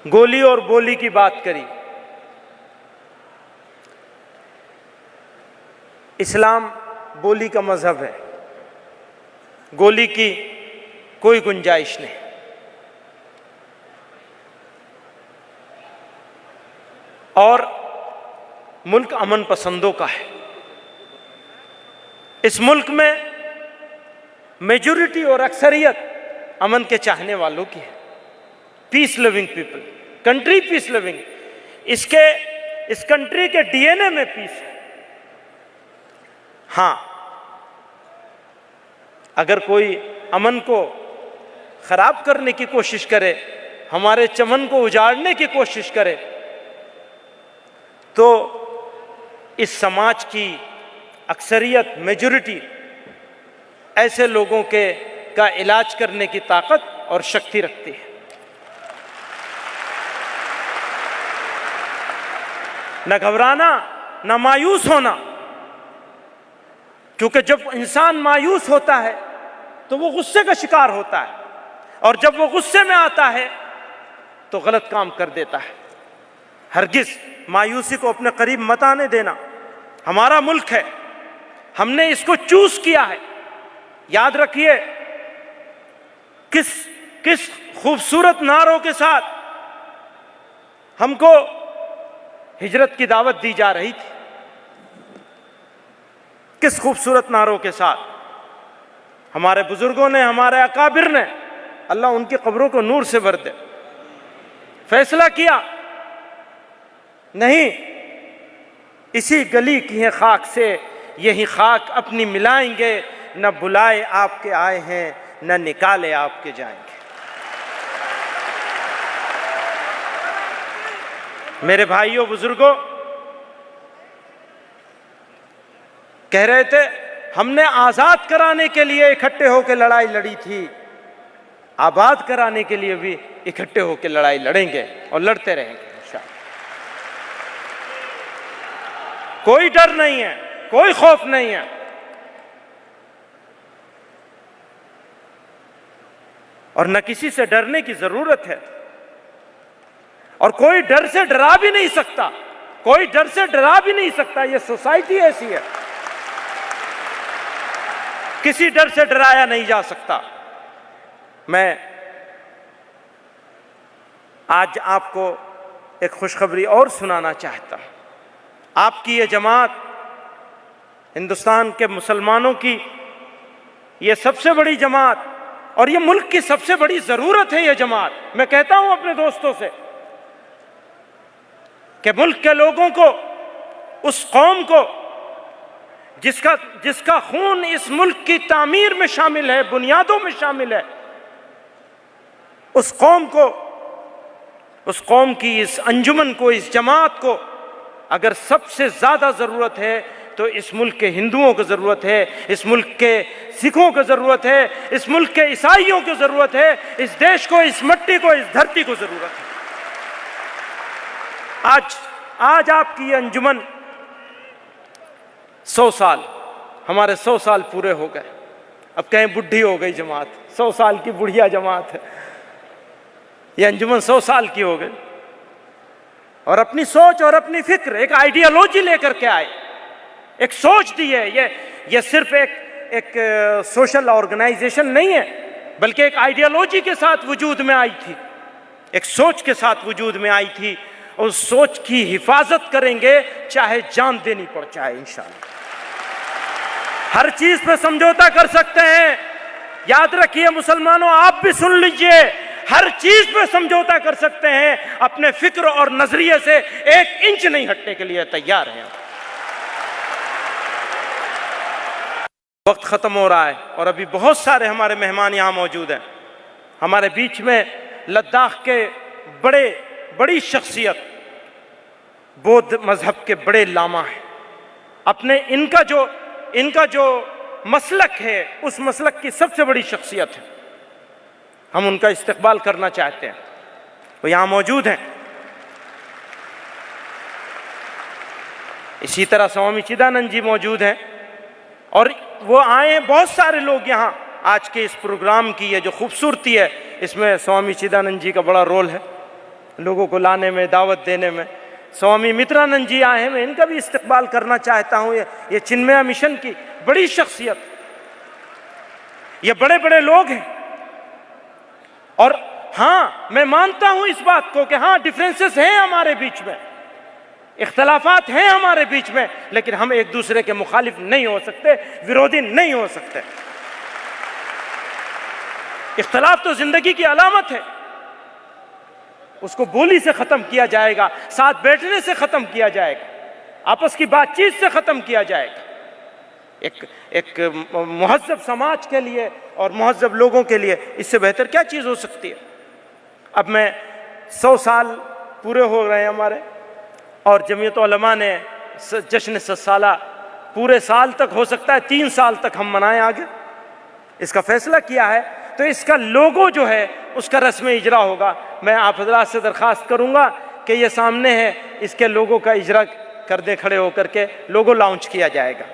गोली और बोली की बात करी। इस्लाम बोली का मजहब है, गोली की कोई गुंजाइश नहीं। और मुल्क अमन पसंदों का है। इस मुल्क में मेजॉरिटी और अक्सरियत अमन के चाहने वालों की है। Peace living people, country peace living. इस कंट्री के डीएनए में पीस है। हाँ, अगर कोई अमन को खराब करने की कोशिश करे, हमारे चमन को उजाड़ने की कोशिश करे, तो इस समाज की अक्सरियत, मेजॉरिटी ऐसे लोगों का इलाज करने की ताकत और शक्ति रखती है। न घबराना, न मायूस होना, क्योंकि जब इंसान मायूस होता है तो वो गुस्से का शिकार होता है, और जब वो गुस्से में आता है तो गलत काम कर देता है। हरगिज मायूसी को अपने करीब मत आने देना। हमारा मुल्क है, हमने इसको चूज किया है। याद रखिए, किस खूबसूरत नारों के साथ हमको हिजरत की दावत दी जा रही थी। किस खूबसूरत नारों के साथ हमारे बुजुर्गों ने, हमारे अकाबिर ने, अल्लाह उनकी कब्रों को नूर से भर दे, फैसला किया, नहीं, इसी गली की है खाक से यही खाक अपनी मिलाएंगे, न बुलाए आपके आए हैं, न निकाले आपके जाएंगे। मेरे भाइयों, बुजुर्गों, कह रहे थे हमने आजाद कराने के लिए इकट्ठे होकर लड़ाई लड़ी थी, आबाद कराने के लिए भी इकट्ठे होकर लड़ाई लड़ेंगे और लड़ते रहेंगे इंशाअल्लाह। कोई डर नहीं है, कोई खौफ नहीं है। और न किसी से डरने की जरूरत है, और कोई डर से डरा भी नहीं सकता, कोई डर से डरा भी नहीं सकता। ये सोसाइटी ऐसी है, किसी डर से डराया नहीं जा सकता। मैं आज आपको एक खुशखबरी और सुनाना चाहता हूं। आपकी ये जमात, हिंदुस्तान के मुसलमानों की ये सबसे बड़ी जमात, और ये मुल्क की सबसे बड़ी जरूरत है ये जमात। मैं कहता हूं अपने दोस्तों से कि मुल्क के लोगों को, उस कौम को जिसका खून इस मुल्क की तामीर में शामिल है, बुनियादों में शामिल है, उस कौम को, उस कौम की इस अंजुमन को, इस जमात को अगर सबसे ज्यादा जरूरत है तो इस मुल्क के हिंदुओं को जरूरत है, इस मुल्क के सिखों को जरूरत है, इस मुल्क के ईसाइयों को जरूरत है, इस देश को, इस मिट्टी को, इस धरती को जरूरत है। आज आपकी ये अंजुमन 100 साल, हमारे 100 साल पूरे हो गए। अब कहें बुढ़ी हो गई जमात, 100 साल की बुढ़िया जमात है। ये अंजुमन 100 साल की हो गई, और अपनी सोच और अपनी फिक्र, एक आइडियोलॉजी लेकर के आए, एक सोच दी है। ये सिर्फ एक सोशल ऑर्गेनाइजेशन नहीं है, बल्कि एक आइडियोलॉजी के साथ वजूद में आई थी, एक सोच के साथ वजूद में आई थी। और उस सोच की हिफाजत करेंगे चाहे जान देनी पड़ जाए इंशाअल्लाह। हर चीज पे समझौता कर सकते हैं। याद रखिए मुसलमानों, आप भी सुन लीजिए, हर चीज पे समझौता कर सकते हैं। अपने फिक्र और नजरिए से 1 इंच नहीं हटने के लिए तैयार हैं। वक्त खत्म हो रहा है और अभी बहुत सारे हमारे मेहमान यहाँ मौजूद हैं। हमारे बीच में लद्दाख के बड़ी शख्सियत, बौद्ध मजहब के बड़े लामा हैं। अपने इनका जो मसलक है, उस मसलक की सबसे बड़ी शख्सियत है। हम उनका इस्तकबाल करना चाहते हैं, वो यहाँ मौजूद हैं। इसी तरह स्वामी चिदानंद जी मौजूद हैं, और वो आए। बहुत सारे लोग यहाँ आज के इस प्रोग्राम की ये जो खूबसूरती है, इसमें स्वामी चिदानंद जी का बड़ा रोल है। लोगों को लाने में, दावत देने में। स्वामी मित्रानंद जी आए हैं, मैं इनका भी इस्तकबाल करना चाहता हूँ। ये चिन्मया मिशन की बड़ी शख्सियत, ये बड़े बड़े लोग हैं। और हाँ, मैं मानता हूं इस बात को कि हाँ, डिफरेंसेस हैं हमारे बीच में, इख्तलाफात हैं हमारे बीच में, लेकिन हम एक दूसरे के मुखालिफ नहीं हो सकते, विरोधी नहीं हो सकते। इख्तलाफ तो जिंदगी की अलामत है, उसको बोली से खत्म किया जाएगा, साथ बैठने से खत्म किया जाएगा, आपस की बातचीत से खत्म किया जाएगा। एक मुहज़्ज़ब समाज के लिए और मुहज़्ज़ब लोगों के लिए इससे बेहतर क्या चीज़ हो सकती है। अब मैं 100 साल पूरे हो रहे हैं हमारे, और जमीयत उलमा ने जश्न 100 साला पूरे साल तक, हो सकता है 3 साल तक हम मनाएं आगे, इसका फैसला किया है। तो इसका लोगो जो है उसका रस्म इजरा होगा। मैं आप हज़रात से दरख्वास्त करूँगा कि ये सामने है, इसके लोगों का इजरा कर दें, खड़े होकर के लोगो लॉन्च किया जाएगा।